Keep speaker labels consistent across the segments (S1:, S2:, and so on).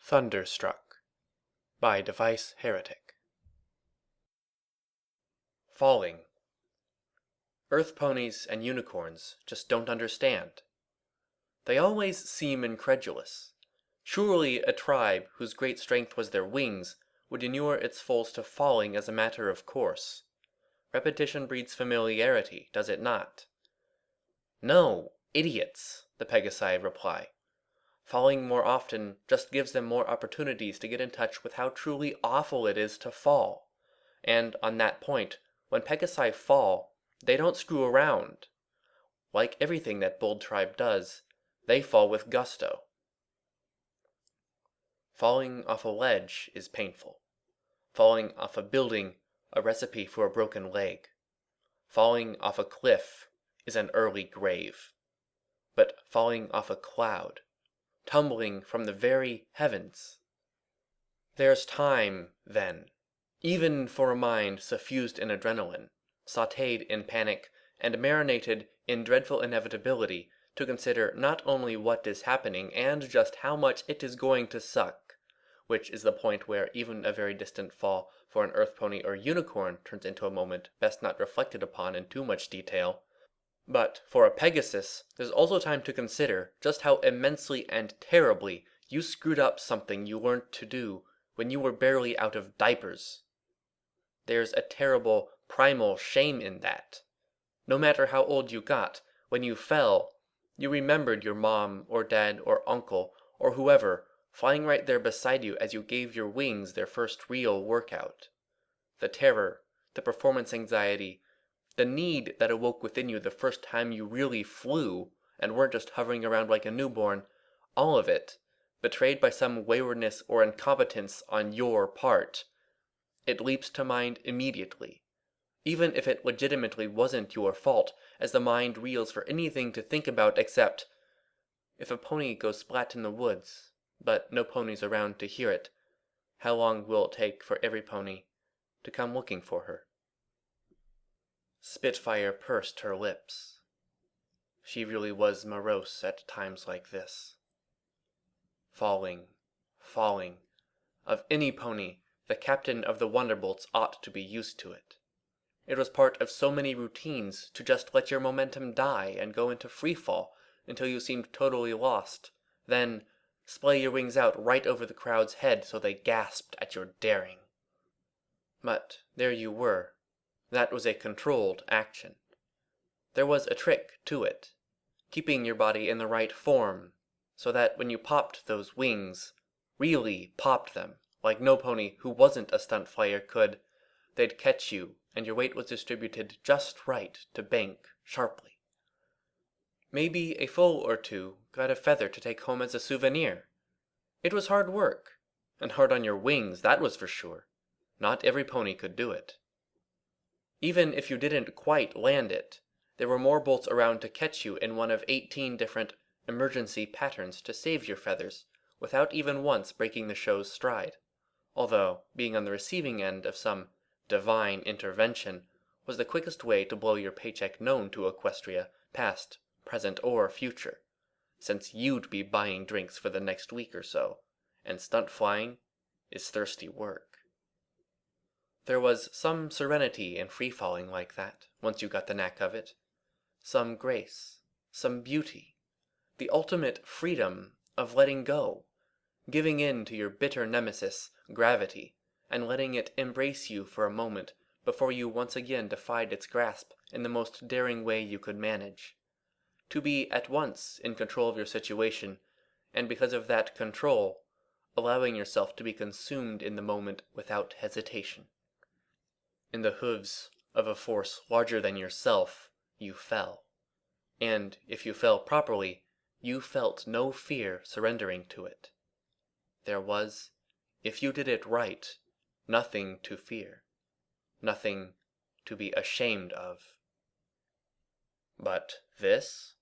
S1: Thunderstruck by Device Heretic. Falling. Earth ponies and unicorns just don't understand. They always seem incredulous. Surely a tribe whose great strength was their wings would inure its foals to falling as a matter of course. Repetition breeds familiarity, does it not? No, idiots, the Pegasi reply. Falling more often just gives them more opportunities to get in touch with how truly awful it is to fall. And on that point, when Pegasi fall, they don't screw around. Like everything that bold tribe does, they fall with gusto. Falling off a ledge is painful. Falling off a building, a recipe for a broken leg. Falling off a cliff is an early grave. But falling off a cloud, tumbling from the very heavens. There's time, then, even for a mind suffused in adrenaline, sautéed in panic, and marinated in dreadful inevitability, to consider not only what is happening and just how much it is going to suck, which is the point where even a very distant fall for an earth pony or unicorn turns into a moment best not reflected upon in too much detail. But for a Pegasus, there's also time to consider just how immensely and terribly you screwed up something you learned to do when you were barely out of diapers. There's a terrible primal shame in that. No matter how old you got, when you fell, you remembered your mom or dad or uncle or whoever flying right there beside you as you gave your wings their first real workout. The terror, the performance anxiety, the need that awoke within you the first time you really flew and weren't just hovering around like a newborn, all of it, betrayed by some waywardness or incompetence on your part, it leaps to mind immediately, even if it legitimately wasn't your fault, as the mind reels for anything to think about except, if a pony goes splat in the woods, but no ponies around to hear it, how long will it take for every pony to come looking for her? Spitfire pursed her lips. She really was morose at times like this. Falling. Of any pony, the captain of the Wonderbolts ought to be used to it. It was part of so many routines to just let your momentum die and go into free fall until you seemed totally lost, then splay your wings out right over the crowd's head so they gasped at your daring. But there you were. That was a controlled action. There was a trick to it, keeping your body in the right form, so that when you popped those wings, really popped them, like no pony who wasn't a stunt flyer could, they'd catch you and your weight was distributed just right to bank sharply. Maybe a foal or two got a feather to take home as a souvenir. It was hard work, and hard on your wings, that was for sure. Not every pony could do it. Even if you didn't quite land it, there were more bolts around to catch you in one of 18 different emergency patterns to save your feathers, without even once breaking the show's stride, although being on the receiving end of some divine intervention was the quickest way to blow your paycheck known to Equestria, past, present, or future, since you'd be buying drinks for the next week or so, and stunt flying is thirsty work. There was some serenity in free-falling like that, once you got the knack of it. Some grace, some beauty, the ultimate freedom of letting go, giving in to your bitter nemesis, gravity, and letting it embrace you for a moment before you once again defied its grasp in the most daring way you could manage. To be at once in control of your situation, and because of that control, allowing yourself to be consumed in the moment without hesitation. In the hooves of a force larger than yourself, you fell. And if you fell properly, you felt no fear surrendering to it. There was, if you did it right, nothing to fear, nothing to be ashamed of. But this?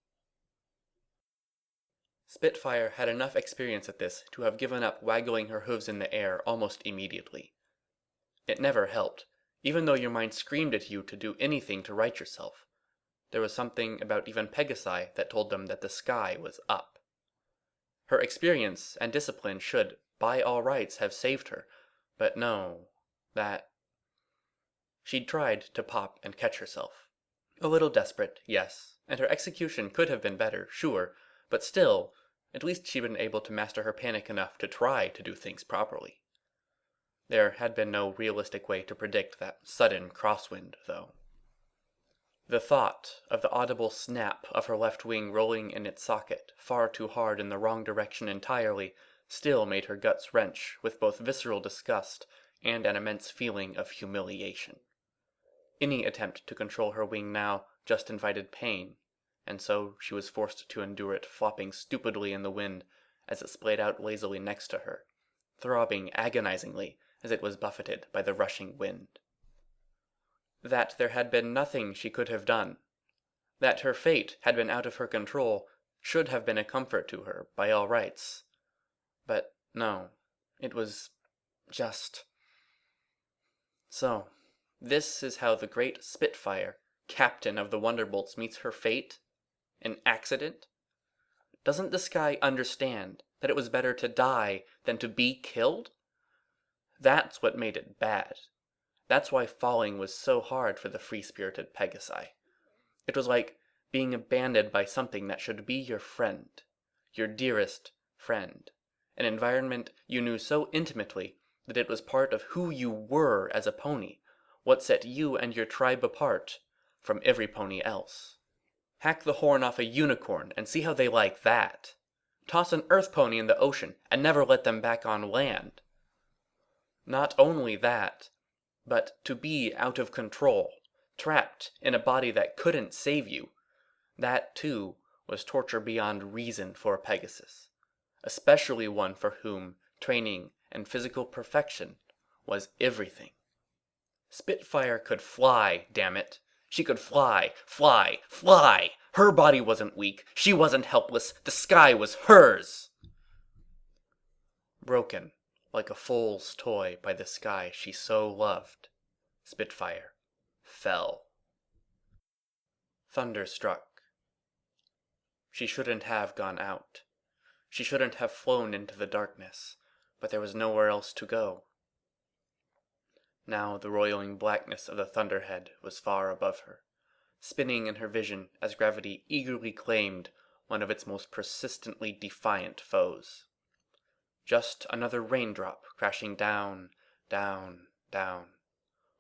S1: Spitfire had enough experience at this to have given up waggling her hooves in the air almost immediately. It never helped. Even though your mind screamed at you to do anything to right yourself, there was something about even Pegasi that told them that the sky was up. Her experience and discipline should, by all rights, have saved her. But no, that... She'd tried to pop and catch herself. A little desperate, yes, and her execution could have been better, sure, but still, at least she'd been able to master her panic enough to try to do things properly. There had been no realistic way to predict that sudden crosswind, though. The thought of the audible snap of her left wing rolling in its socket, far too hard in the wrong direction entirely, still made her guts wrench with both visceral disgust and an immense feeling of humiliation. Any attempt to control her wing now just invited pain, and so she was forced to endure it flopping stupidly in the wind as it splayed out lazily next to her, throbbing agonizingly as it was buffeted by the rushing wind. That there had been nothing she could have done, that her fate had been out of her control, should have been a comfort to her, by all rights. But no, it was just... So, this is how the great Spitfire, captain of the Wonderbolts, meets her fate? An accident? Doesn't the sky understand that it was better to die than to be killed? That's what made it bad. That's why falling was so hard for the free-spirited Pegasi. It was like being abandoned by something that should be your friend, your dearest friend, an environment you knew so intimately that it was part of who you were as a pony, what set you and your tribe apart from every pony else. Hack the horn off a unicorn and see how they like that. Toss an earth pony in the ocean and never let them back on land. Not only that, but to be out of control, trapped in a body that couldn't save you, that too was torture beyond reason for a Pegasus, especially one for whom training and physical perfection was everything. Spitfire could fly, damn it. She could fly, fly, fly! Her body wasn't weak, she wasn't helpless, the sky was hers! Broken like a foal's toy by the sky she so loved, Spitfire fell. Thunderstruck. She shouldn't have gone out. She shouldn't have flown into the darkness, but there was nowhere else to go. Now the roiling blackness of the thunderhead was far above her, spinning in her vision as gravity eagerly claimed one of its most persistently defiant foes. Just another raindrop crashing down, down, down,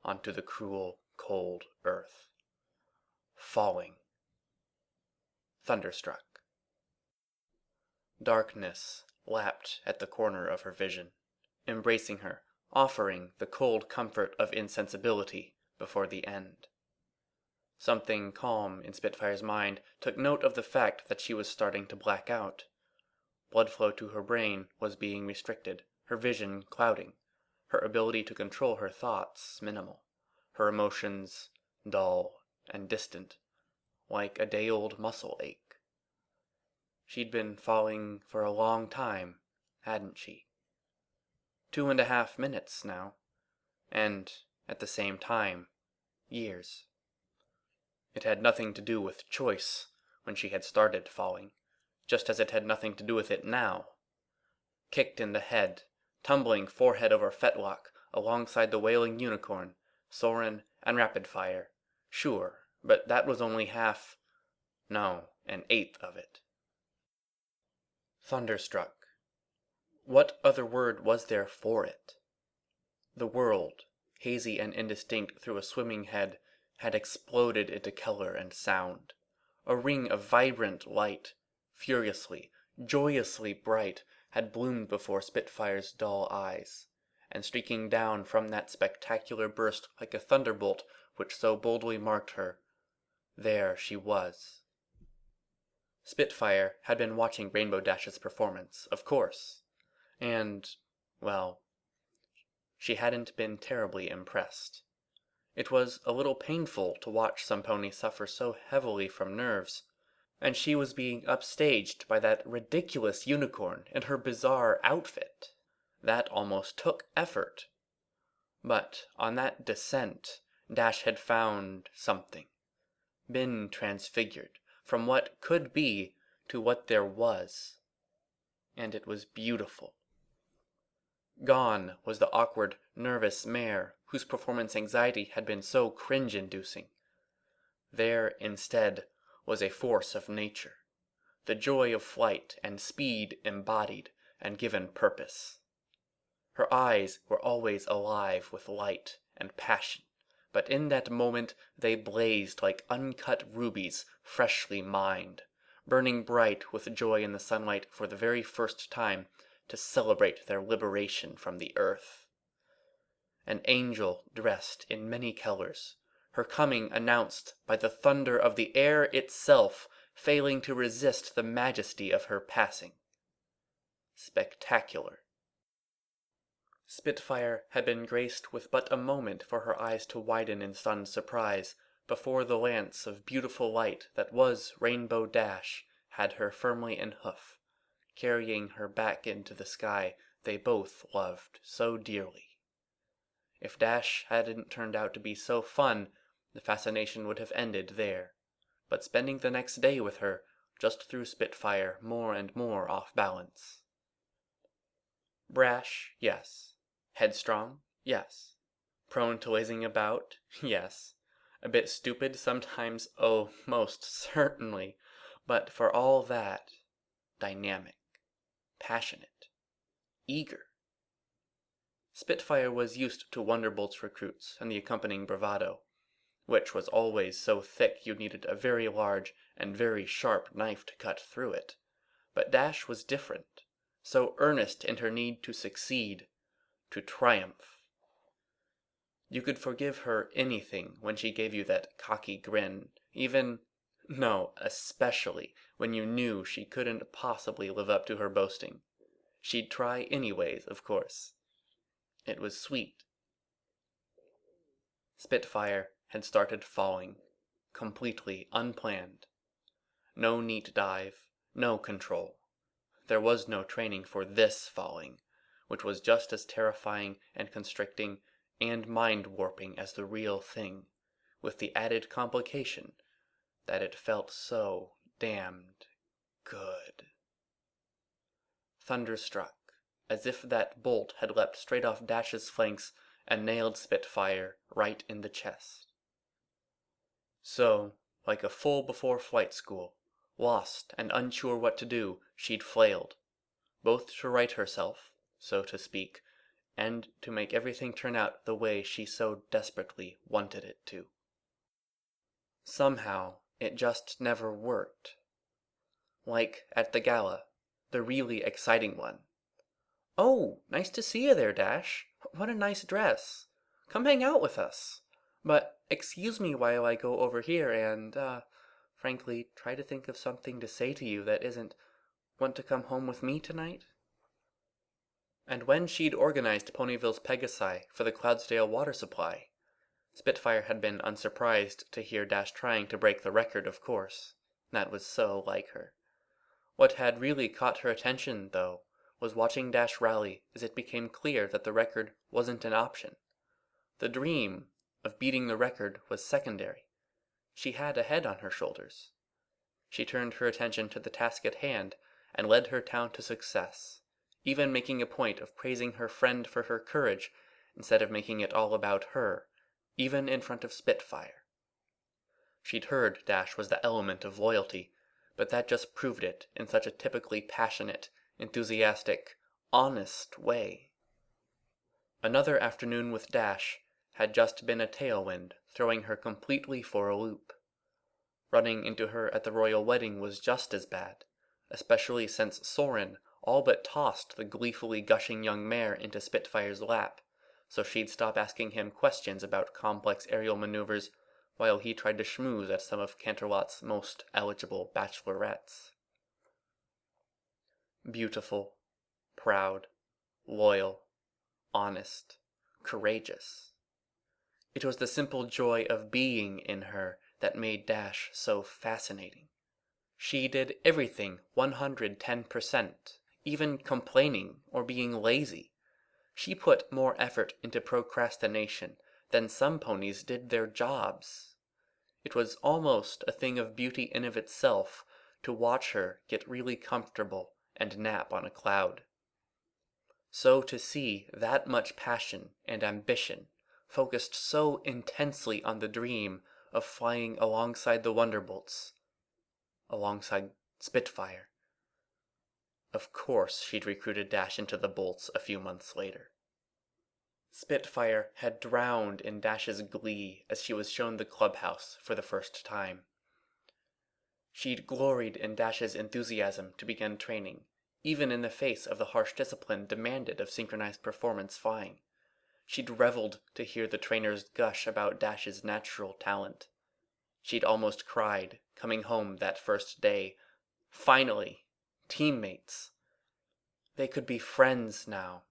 S1: onto the cruel, cold earth. Falling. Thunderstruck. Darkness lapped at the corner of her vision, embracing her, offering the cold comfort of insensibility before the end. Something calm in Spitfire's mind took note of the fact that she was starting to black out. Blood flow to her brain was being restricted, her vision clouding, her ability to control her thoughts minimal, her emotions dull and distant, like a day-old muscle ache. She'd been falling for a long time, hadn't she? 2.5 minutes now, and, at the same time, years. It had nothing to do with choice when she had started falling, just as it had nothing to do with it now. Kicked in the head, tumbling forehead over fetlock alongside the wailing unicorn, Soren and Rapidfire. Sure, but that was only half... no, an eighth of it. Thunderstruck. What other word was there for it? The world, hazy and indistinct through a swimming head, had exploded into color and sound. A ring of vibrant light, furiously, joyously bright, had bloomed before Spitfire's dull eyes, and streaking down from that spectacular burst like a thunderbolt which so boldly marked her, there she was. Spitfire had been watching Rainbow Dash's performance, of course, and, well, she hadn't been terribly impressed. It was a little painful to watch some pony suffer so heavily from nerves, and she was being upstaged by that ridiculous unicorn in her bizarre outfit. That almost took effort. But on that descent, Dash had found something, been transfigured from what could be to what there was, and it was beautiful. Gone was the awkward, nervous mare whose performance anxiety had been so cringe-inducing. There, instead, was a force of nature, the joy of flight and speed embodied and given purpose. Her eyes were always alive with light and passion, but in that moment they blazed like uncut rubies freshly mined, burning bright with joy in the sunlight for the very first time to celebrate their liberation from the earth. An angel dressed in many colors, her coming announced by the thunder of the air itself failing to resist the majesty of her passing. Spectacular. Spitfire had been graced with but a moment for her eyes to widen in stunned surprise before the lance of beautiful light that was Rainbow Dash had her firmly in hoof, carrying her back into the sky they both loved so dearly. If Dash hadn't turned out to be so fun, the fascination would have ended there, but spending the next day with her just threw Spitfire more and more off balance. Brash, yes. Headstrong, yes. Prone to lazing about, yes. A bit stupid sometimes, oh, most certainly, but for all that, dynamic, passionate, eager. Spitfire was used to Wonderbolt's recruits and the accompanying bravado, which was always so thick you needed a very large and very sharp knife to cut through it. But Dash was different, so earnest in her need to succeed, to triumph. You could forgive her anything when she gave you that cocky grin, especially when you knew she couldn't possibly live up to her boasting. She'd try anyways, of course. It was sweet. Spitfire had started falling, completely unplanned. No neat dive, no control. There was no training for this falling, which was just as terrifying and constricting and mind-warping as the real thing, with the added complication that it felt so damned good. Thunderstruck, as if that bolt had leapt straight off Dash's flanks and nailed Spitfire right in the chest. So, like a fool before flight school, lost and unsure what to do, she'd flailed, both to right herself, so to speak, and to make everything turn out the way she so desperately wanted it to. Somehow, it just never worked. Like at the gala, the really exciting one. "Oh, nice to see you there, Dash. What a nice dress. Come hang out with us. But excuse me while I go over here and, frankly, try to think of something to say to you that isn't, 'Want to come home with me tonight?'" And when she'd organized Ponyville's Pegasi for the Cloudsdale water supply, Spitfire had been unsurprised to hear Dash trying to break the record, of course. That was so like her. What had really caught her attention, though, was watching Dash rally as it became clear that the record wasn't an option. The dream of beating the record was secondary. She had a head on her shoulders. She turned her attention to the task at hand and led her town to success, even making a point of praising her friend for her courage instead of making it all about her, even in front of Spitfire. She'd heard Dash was the element of loyalty, but that just proved it in such a typically passionate, enthusiastic, honest way. Another afternoon with Dash had just been a tailwind, throwing her completely for a loop. Running into her at the royal wedding was just as bad, especially since Soren all but tossed the gleefully gushing young mare into Spitfire's lap, so she'd stop asking him questions about complex aerial maneuvers while he tried to schmooze at some of Canterlot's most eligible bachelorettes. Beautiful, proud, loyal, honest, courageous. It was the simple joy of being in her that made Dash so fascinating. She did everything 110%, even complaining or being lazy. She put more effort into procrastination than some ponies did their jobs. It was almost a thing of beauty in of itself to watch her get really comfortable and nap on a cloud. So to see that much passion and ambition focused so intensely on the dream of flying alongside the Wonderbolts, alongside Spitfire. Of course she'd recruited Dash into the Bolts a few months later. Spitfire had drowned in Dash's glee as she was shown the clubhouse for the first time. She'd gloried in Dash's enthusiasm to begin training, even in the face of the harsh discipline demanded of synchronized performance flying. She'd reveled to hear the trainers gush about Dash's natural talent. She'd almost cried, coming home that first day. Finally, teammates. They could be friends now.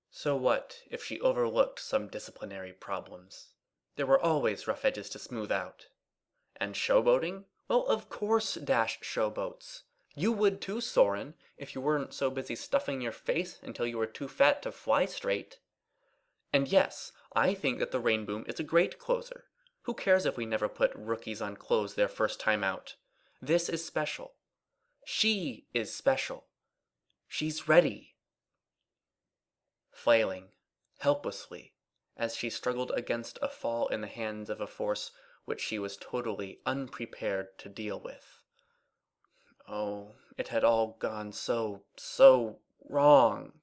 S1: So what if she overlooked some disciplinary problems? There were always rough edges to smooth out. And showboating? Well, of course Dash showboats. You would too, Soren, if you weren't so busy stuffing your face until you were too fat to fly straight. And yes, I think that the Rainboom is a great closer. Who cares if we never put rookies on close their first time out? This is special. She is special. She's ready. Flailing, helplessly, as she struggled against a fall in the hands of a force which she was totally unprepared to deal with. Oh, it had all gone so wrong.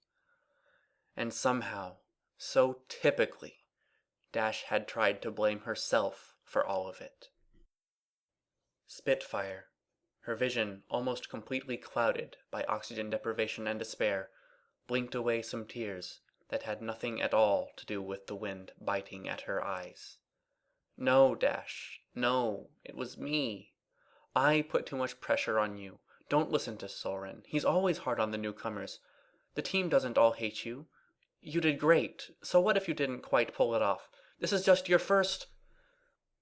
S1: And somehow, so typically, Dash had tried to blame herself for all of it. Spitfire, her vision almost completely clouded by oxygen deprivation and despair, blinked away some tears that had nothing at all to do with the wind biting at her eyes. No, Dash, no, it was me. I put too much pressure on you. Don't listen to Soren. He's always hard on the newcomers. The team doesn't all hate you. You did great. So what if you didn't quite pull it off? This is just your first...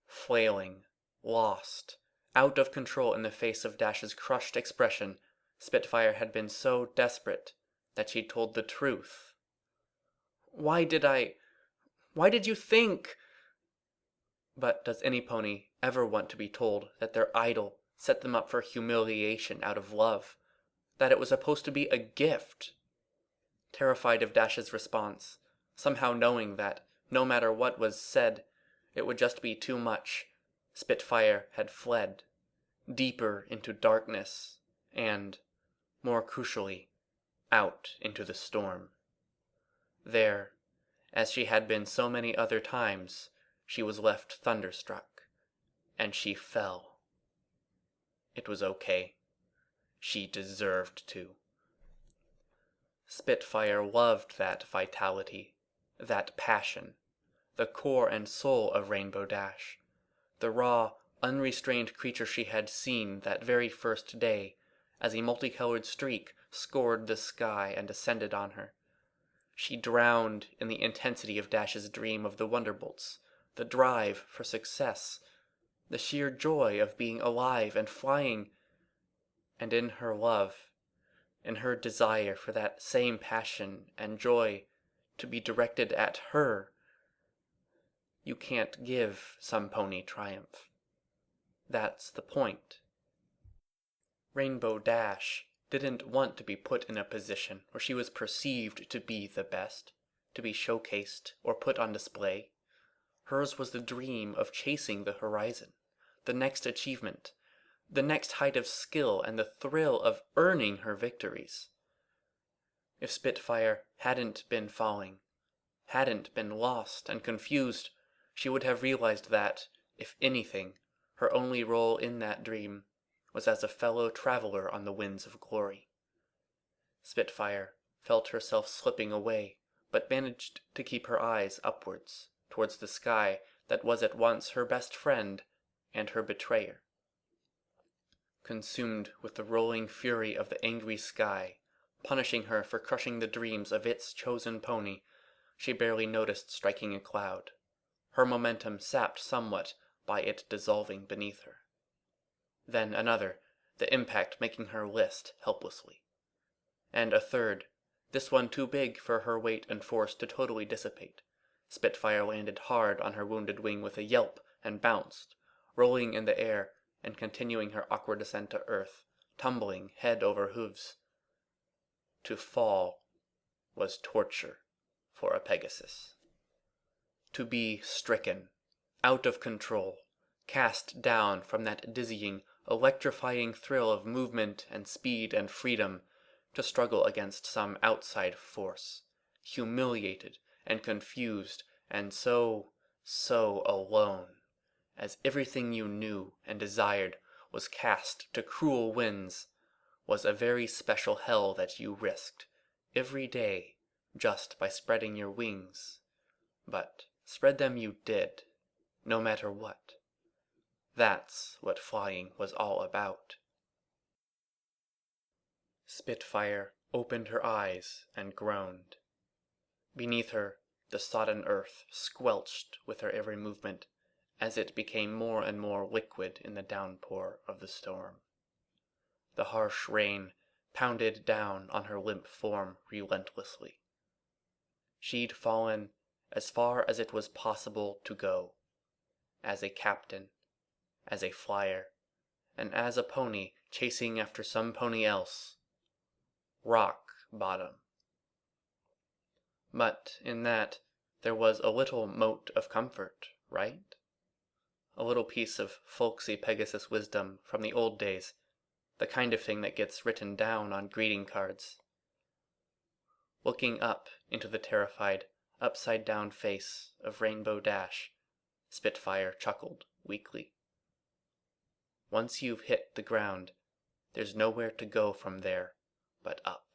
S1: Flailing, lost, out of control in the face of Dash's crushed expression, Spitfire had been so desperate that she'd told the truth. Why did you think? But does any pony ever want to be told that their idol set them up for humiliation out of love? That it was supposed to be a gift? Terrified of Dash's response, somehow knowing that, no matter what was said, it would just be too much, Spitfire had fled, deeper into darkness, and, more crucially, out into the storm. There, as she had been so many other times, she was left thunderstruck, and she fell. It was okay. She deserved to. Spitfire loved that vitality, that passion, the core and soul of Rainbow Dash, the raw, unrestrained creature she had seen that very first day as a multicolored streak scored the sky and descended on her. She drowned in the intensity of Dash's dream of the Wonderbolts, the drive for success, the sheer joy of being alive and flying, and in her love, in her desire for that same passion and joy to be directed at her. You can't give some pony triumph. That's the point. Rainbow Dash didn't want to be put in a position where she was perceived to be the best, to be showcased or put on display. Hers was the dream of chasing the horizon, the next achievement, the next height of skill, and the thrill of earning her victories. If Spitfire hadn't been falling, hadn't been lost and confused, she would have realized that, if anything, her only role in that dream was as a fellow traveler on the winds of glory. Spitfire felt herself slipping away, but managed to keep her eyes upwards, towards the sky that was at once her best friend and her betrayer. Consumed with the rolling fury of the angry sky, punishing her for crushing the dreams of its chosen pony, she barely noticed striking a cloud, her momentum sapped somewhat by it dissolving beneath her. Then another, the impact making her list helplessly. And a third, this one too big for her weight and force to totally dissipate. Spitfire landed hard on her wounded wing with a yelp and bounced, rolling in the air and continuing her awkward descent to earth, tumbling head over hooves. To fall was torture for a Pegasus. To be stricken, out of control, cast down from that dizzying, electrifying thrill of movement and speed and freedom, to struggle against some outside force, humiliated and confused and so alone, as everything you knew and desired was cast to cruel winds, was a very special hell that you risked every day just by spreading your wings. But spread them you did, no matter what. That's what flying was all about. Spitfire opened her eyes and groaned. Beneath her, the sodden earth squelched with her every movement as it became more and more liquid in the downpour of the storm. The harsh rain pounded down on her limp form relentlessly. She'd fallen as far as it was possible to go, as a captain, as a flyer, and as a pony chasing after some pony else. Rock bottom. But in that there was a little mote of comfort, right? A little piece of folksy Pegasus wisdom from the old days, the kind of thing that gets written down on greeting cards. Looking up into the terrified, upside-down face of Rainbow Dash, Spitfire chuckled weakly. Once you've hit the ground, there's nowhere to go from there but up.